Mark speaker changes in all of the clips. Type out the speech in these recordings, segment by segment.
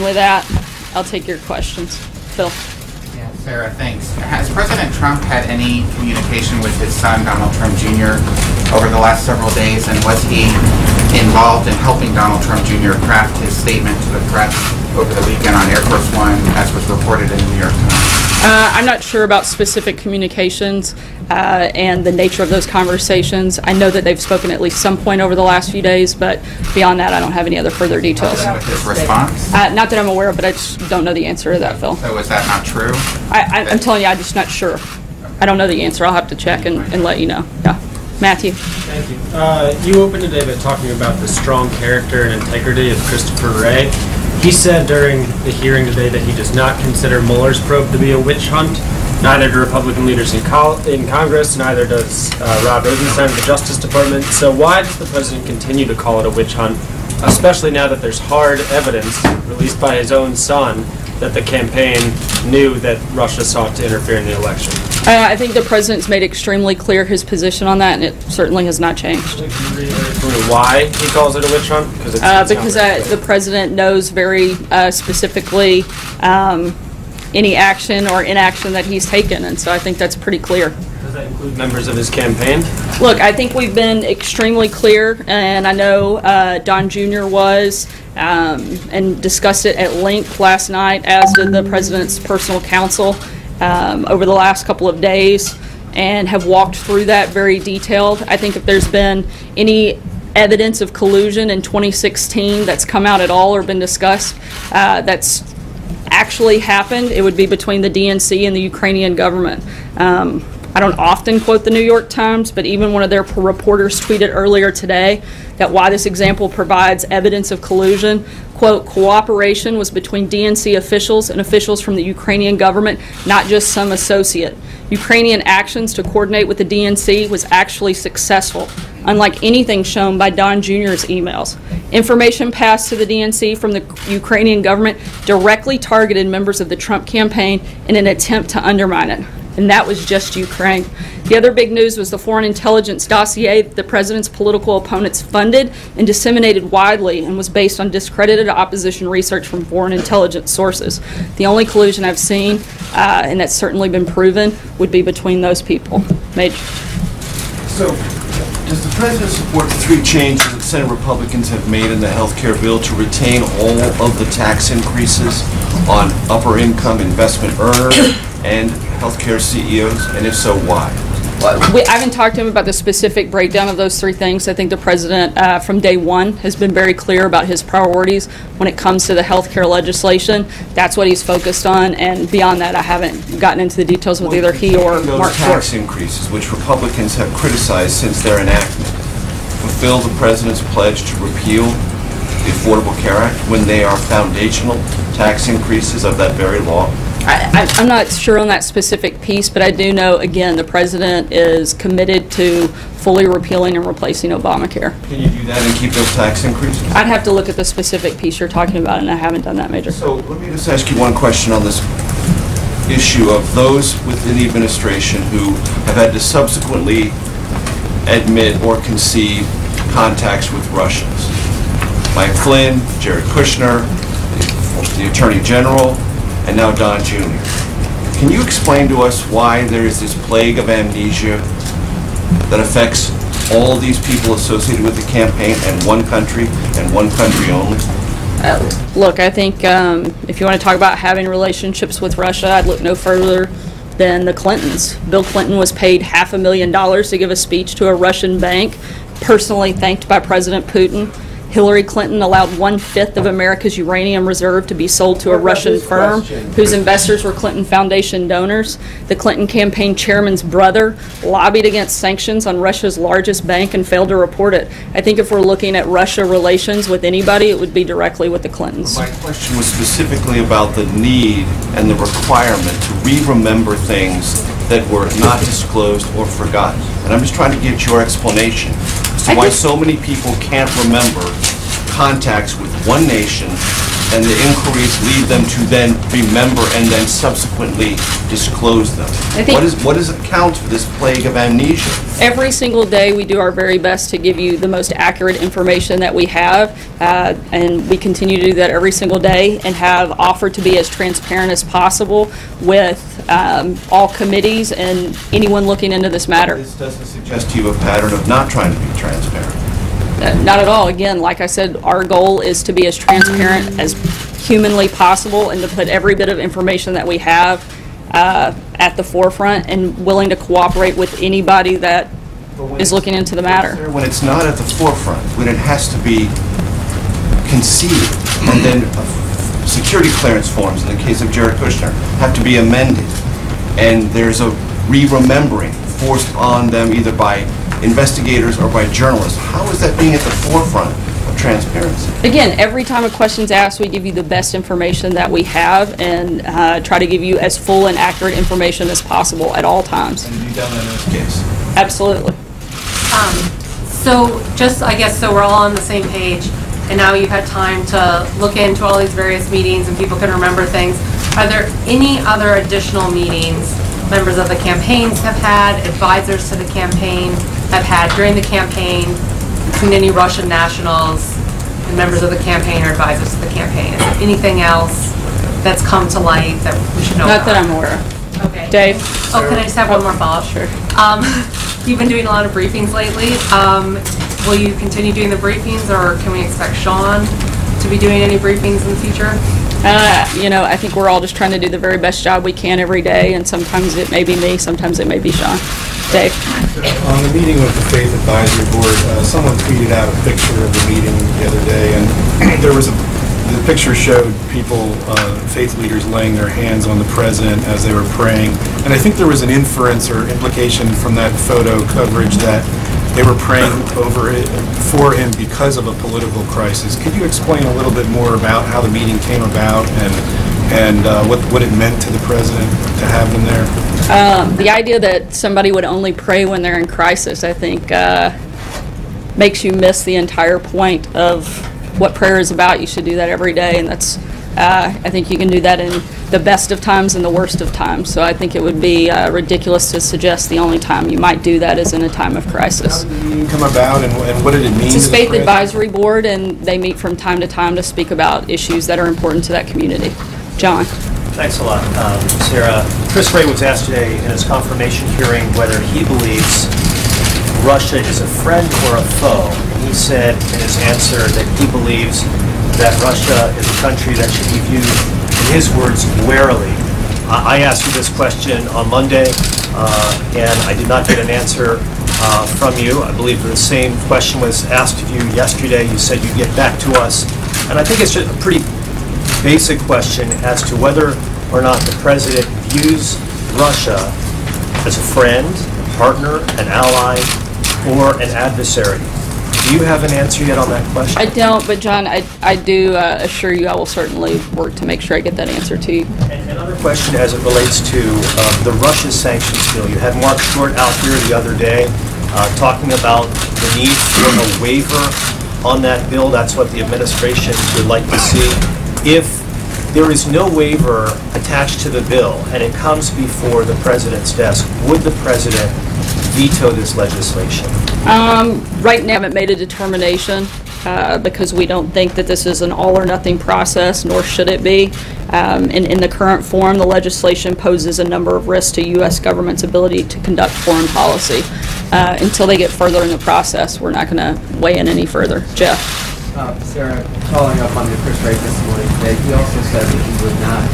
Speaker 1: with that, I'll take your questions. Phil.
Speaker 2: Yeah, Sarah, thanks. Has President Trump had any communication with his son, Donald Trump Jr., over the last several days, and was he involved in helping Donald Trump Jr. craft his statement to the press over the weekend on Air Force One, as was reported in the New York Times?
Speaker 1: I'm not sure about specific communications and the nature of those conversations. I know that they've spoken at least some point over the last few days, but beyond that, I don't have any other further details.
Speaker 2: With his response?
Speaker 1: Not that I'm aware of, but I just don't know the answer to that, Phil.
Speaker 2: So is that not true?
Speaker 1: I'm telling you, I'm just not sure. I don't know the answer. I'll have to check and let you know. Yeah. Matthew.
Speaker 3: Thank you. You opened today by talking about the strong character and integrity of Christopher Wray. He said during the hearing today that he does not consider Mueller's probe to be a witch hunt. Neither do Republican leaders in Congress, neither does Rod Rosenstein of the Justice Department. So why does the president continue to call it a witch hunt, especially now that there's hard evidence, released by his own son, that the campaign knew that Russia sought to interfere in the election?
Speaker 1: I think the president's made extremely clear his position on that, and it certainly has not changed.
Speaker 3: Why he calls it a witch hunt?
Speaker 1: Because the president knows very specifically any action or inaction that he's taken, and so I think that's pretty clear.
Speaker 3: Does that include members of his campaign?
Speaker 1: Look, I think we've been extremely clear, and I know Don Jr. was, and discussed it at length last night, as did the president's personal counsel over the last couple of days, and have walked through that very detailed. I think if there's been any evidence of collusion in 2016 that's come out at all or been discussed that's actually happened, it would be between the DNC and the Ukrainian government. I don't often quote the New York Times, but even one of their reporters tweeted earlier today that why this example provides evidence of collusion, quote, cooperation was between DNC officials and officials from the Ukrainian government, not just some associate. Ukrainian actions to coordinate with the DNC was actually successful, unlike anything shown by Don Jr.'s emails. Information passed to the DNC from the Ukrainian government directly targeted members of the Trump campaign in an attempt to undermine it. And that was just Ukraine. The other big news was the foreign intelligence dossier that the president's political opponents funded and disseminated widely and was based on discredited opposition research from foreign intelligence sources. The only collusion I've seen, and that's certainly been proven, would be between those people. Major.
Speaker 4: So, does the president support the 3 changes that Senate Republicans have made in the health care bill to retain all of the tax increases on upper income investment earners and healthcare CEOs, and if so, why?
Speaker 1: I haven't talked to him about the specific breakdown of those 3 things. I think the president, from day one, has been very clear about his priorities when it comes to the healthcare legislation. That's what he's focused on, and beyond that, I haven't gotten into the details with either he or Mark Ford.
Speaker 4: Those tax increases, which Republicans have criticized since their enactment, fulfill the president's pledge to repeal the Affordable Care Act when they are foundational tax increases of that very law?
Speaker 1: I'm not sure on that specific piece, but I do know, again, the president is committed to fully repealing and replacing Obamacare.
Speaker 4: Can you do that and keep those tax increases?
Speaker 1: I'd have to look at the specific piece you're talking about, and I haven't done that, Major.
Speaker 4: So let me just ask you one question on this issue of those within the administration who have had to subsequently admit or concede contacts with Russians. Mike Flynn, Jared Kushner, the Attorney General, and now Don Jr. Can you explain to us why there is this plague of amnesia that affects all these people associated with the campaign and one country only?
Speaker 1: Look, I think if you want to talk about having relationships with Russia, I'd look no further than the Clintons. Bill Clinton was paid $500,000 to give a speech to a Russian bank, personally thanked by President Putin. Hillary Clinton allowed 1/5 of America's uranium reserve to be sold to a Russian firm whose investors were Clinton Foundation donors. The Clinton campaign chairman's brother lobbied against sanctions on Russia's largest bank and failed to report it. I think if we're looking at Russia relations with anybody, it would be directly with the Clintons.
Speaker 4: My question was specifically about the need and the requirement to re-remember things that were not disclosed or forgotten. And I'm just trying to get your explanation as to why so many people can't remember contacts with one nation and the inquiries lead them to then remember and then subsequently disclose them? What does account for this plague of amnesia?
Speaker 1: Every single day we do our very best to give you the most accurate information that we have, and we continue to do that every single day and have offered to be as transparent as possible with all committees and anyone looking into this matter.
Speaker 4: This doesn't suggest to you a pattern of not trying to be transparent.
Speaker 1: Not at all. Again, like I said, our goal is to be as transparent as humanly possible and to put every bit of information that we have at the forefront and willing to cooperate with anybody that is looking into the matter.
Speaker 4: When it's not at the forefront, when it has to be concealed, and then security clearance forms, in the case of Jared Kushner, have to be amended, and there's a re-remembering forced on them either by investigators or by journalists. How is that being at the forefront of transparency?
Speaker 1: Again, every time a question's asked, we give you the best information that we have and try to give you as full and accurate information as possible at all times.
Speaker 4: And you've done that in this case?
Speaker 1: Absolutely.
Speaker 5: So just, I guess, so we're all on the same page, and now you've had time to look into all these various meetings and people can remember things. Are there any other additional meetings members of the campaigns have had, advisors to the campaign have had during the campaign, between any Russian nationals and members of the campaign or advisors to the campaign? Is there anything else that's come to light that we should know
Speaker 1: Not
Speaker 5: about?
Speaker 1: that I'm aware of.
Speaker 5: Okay.
Speaker 1: Dave?
Speaker 5: Oh, can I just have one more follow-up?
Speaker 1: Sure.
Speaker 5: You've been doing a lot of briefings lately. Will you continue doing the briefings, or can we expect Sean to be doing any briefings in the future?
Speaker 1: You know, I think we're all just trying to do the very best job we can every day, and sometimes it may be me, sometimes it may be Sean. Dave?
Speaker 6: On the meeting with the Faith Advisory Board, someone tweeted out a picture of the meeting the other day, and the picture showed people, faith leaders, laying their hands on the president as they were praying. And I think there was an inference or implication from that photo coverage that they were praying for him because of a political crisis. Could you explain a little bit more about how the meeting came about and what it meant to the president to have them there?
Speaker 1: The idea that somebody would only pray when they're in crisis, I think, makes you miss the entire point of what prayer is about. You should do that every day, and that's, I think you can do that in the best of times and the worst of times. So I think it would be ridiculous to suggest the only time you might do that is in a time of crisis.
Speaker 6: How did the meeting come about, and what did it mean?
Speaker 1: It's a
Speaker 6: to the
Speaker 1: Faith
Speaker 6: president?
Speaker 1: Advisory Board, and they meet from time to time to speak about issues that are important to that community. John?
Speaker 7: Thanks a lot, Sarah. Chris Wray was asked today in his confirmation hearing whether he believes Russia is a friend or a foe. And he said in his answer that he believes that Russia is a country that should be viewed, in his words, warily. I asked you this question on Monday, and I did not get an answer from you. I believe the same question was asked of you yesterday. You said you'd get back to us. And I think it's just a pretty basic question as to whether or not the president views Russia as a friend, a partner, an ally, or an adversary. Do you have an answer yet on that question?
Speaker 1: I don't, but John, I do assure you I will certainly work to make sure I get that answer to you.
Speaker 7: And another question as it relates to the Russia sanctions bill. You had Mark Short out here the other day talking about the need for a waiver on that bill. That's what the administration would like to see. If there is no waiver attached to the bill and it comes before the president's desk, would the president veto this legislation?
Speaker 1: Right now, I haven't made a determination because we don't think that this is an all or nothing process, nor should it be. In the current form, the legislation poses a number of risks to U.S. government's ability to conduct foreign policy. Until they get further in the process, we're not going to weigh in any further. Jeff?
Speaker 8: Sarah, following up on the Chris Wray testimony today, he also said that he would not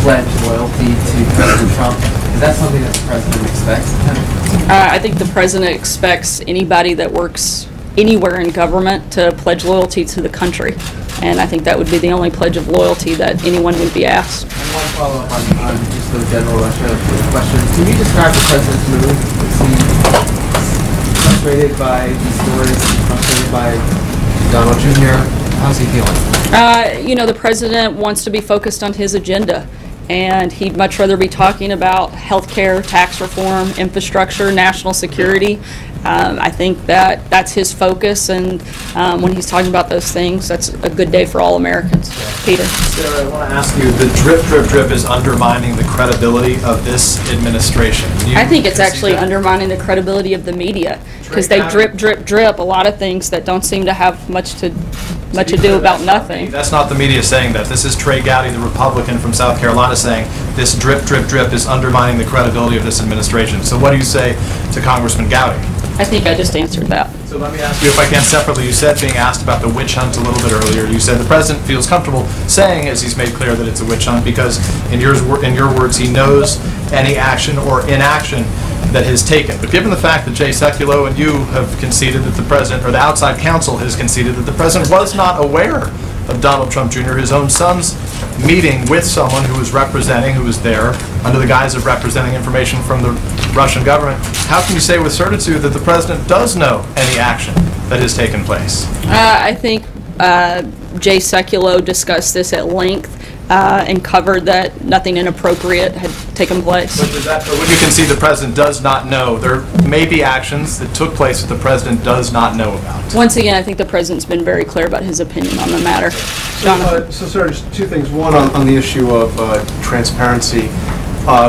Speaker 8: pledge loyalty to President Trump. Is that something that the president expects of him?
Speaker 1: I think the president expects anybody that works anywhere in government to pledge loyalty to the country. And I think that would be the only pledge of loyalty that anyone would be asked.
Speaker 8: And one follow-up on just the general Russia questions. Can you describe the president's mood? Is he frustrated by these stories, frustrated by Donald Jr.? How's he feeling?
Speaker 1: You know, the president wants to be focused on his agenda, and he'd much rather be talking about health care, tax reform, infrastructure, national security, I think that that's his focus, and when he's talking about those things, that's a good day for all Americans. Peter.
Speaker 7: Sarah, I want to ask you, the drip, drip, drip is undermining the credibility of this administration.
Speaker 1: I think it's actually undermining the credibility of the media, because they drip, drip, drip a lot of things that don't seem to have much to do about nothing.
Speaker 7: That's not the media saying that. This is Trey Gowdy, the Republican from South Carolina, saying this drip, drip, drip is undermining the credibility of this administration. So what do you say to Congressman Gowdy?
Speaker 1: I think I just answered that.
Speaker 7: So let me ask you, if I can, separately. You said, being asked about the witch hunt a little bit earlier, you said the president feels comfortable saying, as he's made clear, that it's a witch hunt because, in your words, he knows any action or inaction that is taken. But given the fact that Jay Sekulow and you have conceded that the president, or the outside counsel has conceded that the president was not aware of Donald Trump Jr., his own son's meeting with someone who was there under the guise of representing information from the Russian government, how can you say with certitude that the president does know any action that has taken place? I
Speaker 1: think Jay Sekulow discussed this at length and covered that nothing inappropriate had taken place.
Speaker 7: But would you concede the president does not know? There may be actions that took place that the president does not know about.
Speaker 1: Once again, I think the president's been very clear about his opinion on the matter.
Speaker 6: So sir, just two things. One, on the issue of transparency.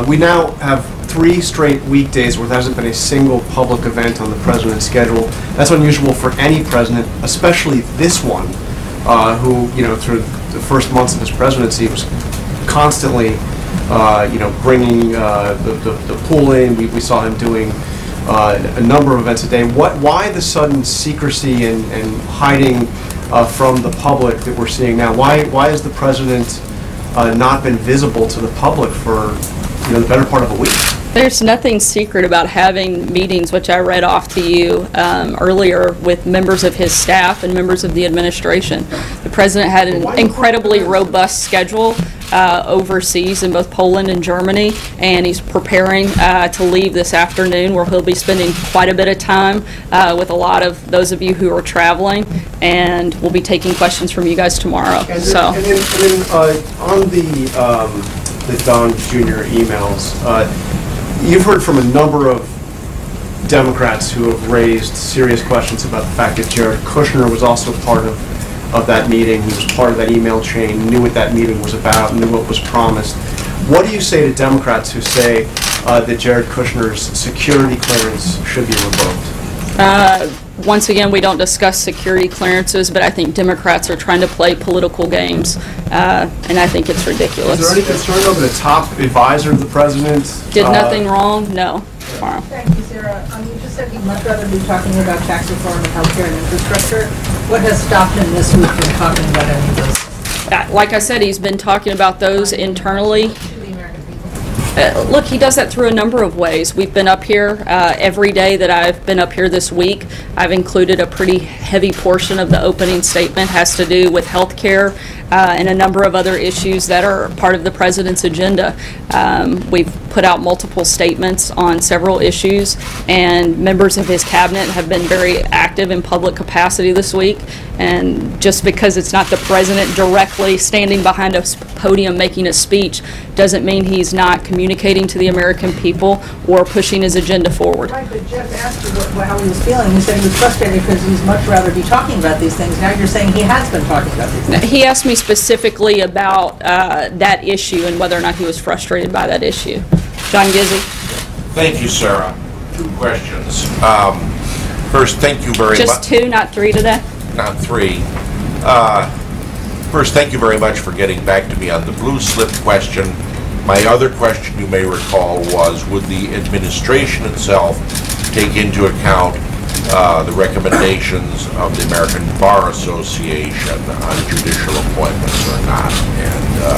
Speaker 6: We now have 3 straight weekdays where there hasn't been a single public event on the president's schedule. That's unusual for any president, especially this one, who, through the first months of his presidency was constantly, bringing the pool in. We saw him doing a number of events a day. Why the sudden secrecy and hiding from the public that we're seeing now? Why has the president not been visible to the public for the better part of a week?
Speaker 1: There's nothing secret about having meetings, which I read off to you earlier, with members of his staff and members of the administration. The president had an incredibly robust schedule overseas in both Poland and Germany, and he's preparing to leave this afternoon, where he'll be spending quite a bit of time with a lot of those of you who are traveling, and we'll be taking questions from you guys tomorrow.
Speaker 6: And then on the Don Jr. emails, you've heard from a number of Democrats who have raised serious questions about the fact that Jared Kushner was also part of that meeting. He was part of that email chain, knew what that meeting was about, knew what was promised. What do you say to Democrats who say that Jared Kushner's security clearance should be revoked?
Speaker 1: Once again, we don't discuss security clearances, but I think Democrats are trying to play political games, and I think it's ridiculous.
Speaker 6: Is there any concern over the top advisor of the president?
Speaker 1: Did nothing wrong? No. Tomorrow.
Speaker 9: Thank you, Sarah. You just said he'd much rather be talking about tax reform and healthcare and infrastructure. What has stopped him this week from talking about any of those?
Speaker 1: Like I said, he's been talking about those internally. Look, he does that through a number of ways. We've been up here every day that I've been up here this week. I've included a pretty heavy portion of the opening statement has to do with health care and a number of other issues that are part of the president's agenda. We've put out multiple statements on several issues, and members of his cabinet have been very active in public capacity this week. And just because it's not the president directly standing behind a podium making a speech doesn't mean he's not communicating to the American people or pushing his agenda forward.
Speaker 9: Right, but Jeff asked you how he was feeling. He said he was frustrated because he'd much rather be talking about these things. Now you're saying he has been talking about these things.
Speaker 1: He asked me specifically about that issue and whether or not he was frustrated by that issue. John Gizzi.
Speaker 10: Thank you, Sarah. 2 questions. First, thank you very much.
Speaker 1: Just 2, not 3 today?
Speaker 10: Not 3. First, thank you very much for getting back to me on the blue slip question. My other question, you may recall, was would the administration itself take into account the recommendations of the American Bar Association on judicial appointments or not?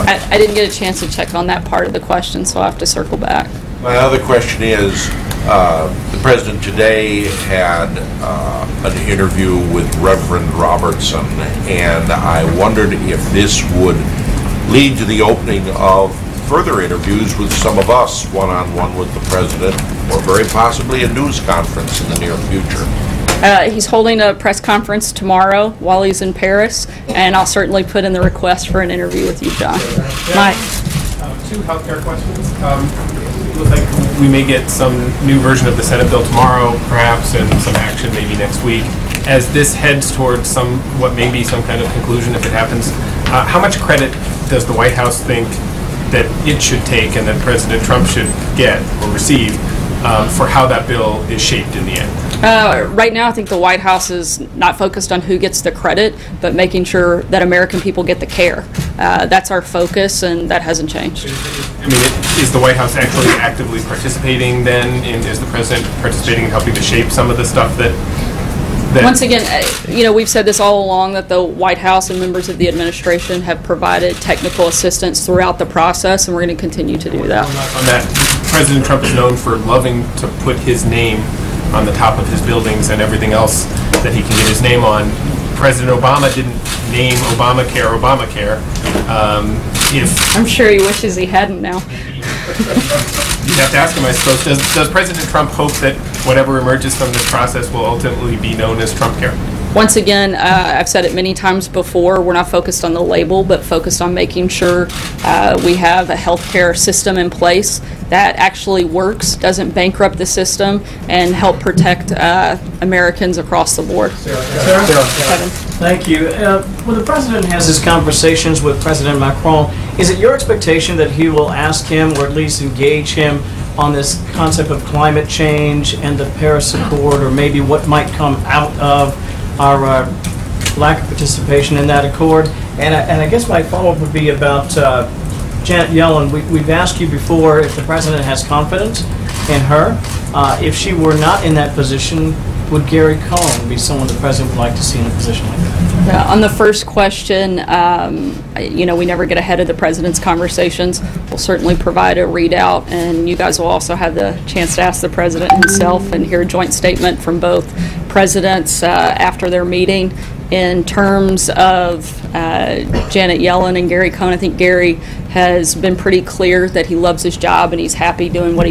Speaker 10: And
Speaker 1: I didn't get a chance to check on that part of the question, so I'll have to circle back.
Speaker 10: my other question is, the president today had an interview with Reverend Robertson, and I wondered if this would lead to the opening of further interviews with some of us, one-on-one with the president, or very possibly a news conference in the near future.
Speaker 1: He's holding a press conference tomorrow while he's in Paris, and I'll certainly put in the request for an interview with you, John. Mike.
Speaker 11: 2 healthcare questions.
Speaker 3: looks like we may get some new version of the Senate bill tomorrow, perhaps, and some action maybe next week. As this heads towards what may be some kind of conclusion if it happens, how much credit does the White House think that it should take and that President Trump should get or receive for how that bill is shaped in the end?
Speaker 1: Right now, I think the White House is not focused on who gets the credit, but making sure that American people get the care. That's our focus, and that hasn't changed.
Speaker 3: I mean, is the White House actually actively participating then? Is the President participating in helping to shape some of the stuff that
Speaker 1: Once again, we've said this all along, that the White House and members of the administration have provided technical assistance throughout the process, and we're going to continue to do that.
Speaker 3: On that, President Trump is known for loving to put his name on the top of his buildings and everything else that he can get his name on. President Obama didn't name Obamacare.
Speaker 1: I'm sure he wishes he hadn't now.
Speaker 3: You'd have to ask him, I suppose. Does President Trump hope that whatever emerges from this process will ultimately be known as Trumpcare?
Speaker 1: Once again, I've said it many times before, we're not focused on the label, but focused on making sure we have a healthcare system in place that actually works, doesn't bankrupt the system, and help protect Americans across the board.
Speaker 11: Sarah. Thank you. When the President has his conversations with President Macron, is it your expectation that he will ask him, or at least engage him, on this concept of climate change and the Paris Accord, or maybe what might come out of our lack of participation in that accord? And I guess my follow-up would be about Janet Yellen. We've asked you before if the President has confidence in her. If she were not in that position, would Gary Cohn be someone the President would like to see in a position like that?
Speaker 1: On the first question, we never get ahead of the President's conversations. We'll certainly provide a readout, and you guys will also have the chance to ask the President himself and hear a joint statement from both presidents after their meeting. In terms of Janet Yellen and Gary Cohn, I think Gary has been pretty clear that he loves his job and he's happy doing what he